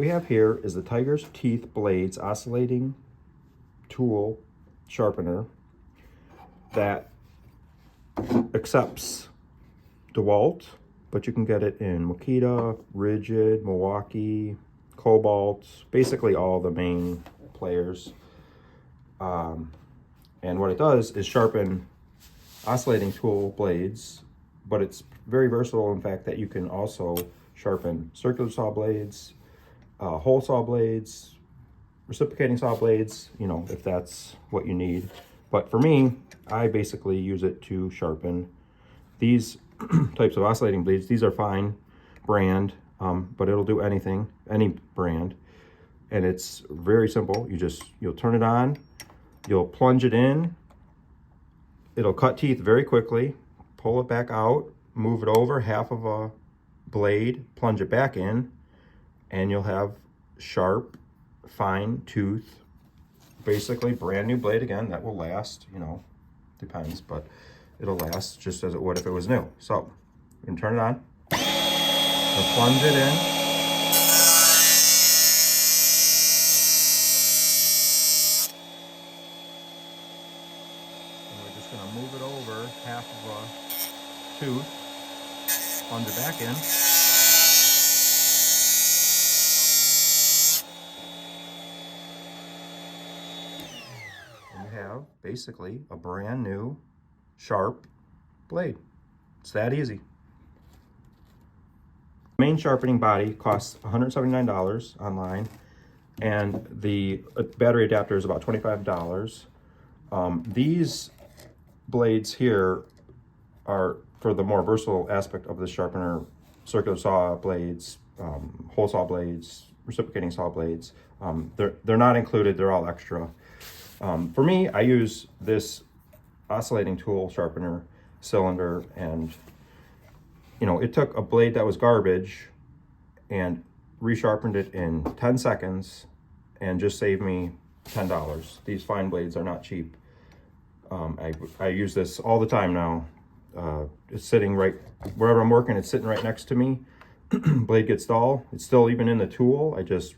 we have here is the Tiger's Teeth Blades Oscillating Tool Sharpener that accepts DeWalt, but you can get it in Makita, Rigid, Milwaukee, Cobalt, basically all the main players. And what it does is sharpen oscillating tool blades, but it's very versatile in fact that you can also sharpen circular saw blades, hole saw blades, reciprocating saw blades, you know, if that's what you need. But for me, I basically use it to sharpen these types of oscillating blades. These are fine brand, but it'll do anything, any brand. And it's very simple. You'll turn it on, you'll plunge it in, it'll cut teeth very quickly, pull it back out, move it over half of a blade, plunge it back in, and you'll have sharp, fine tooth, basically brand new blade again that will last, you know, depends, but it'll last just as it would if it was new. So you can turn it on, and plunge it in. And we're just gonna move it over half of a tooth, plunge it back in. And you have basically a brand new sharp blade. It's that easy. Main sharpening body costs $179 online, and the battery adapter is about $25. These blades here are for the more versatile aspect of the sharpener: circular saw blades, hole saw blades, reciprocating saw blades. They're not included, they're all extra. For me, I use this oscillating tool sharpener cylinder, and you know, it took a blade that was garbage and resharpened it in 10 seconds and just saved me $10. These fine blades are not cheap. I use this all the time now. It's sitting right wherever I'm working, it's sitting right next to me. Blade gets dull, it's still even in the tool. I just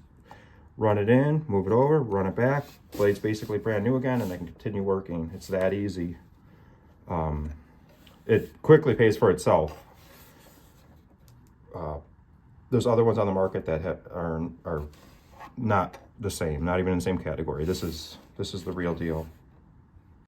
run it in, move it over, run it back. Blade's basically brand new again, and I can continue working. It's that easy. It quickly pays for itself. There's other ones on the market that are not the same, not even in the same category. This is the real deal.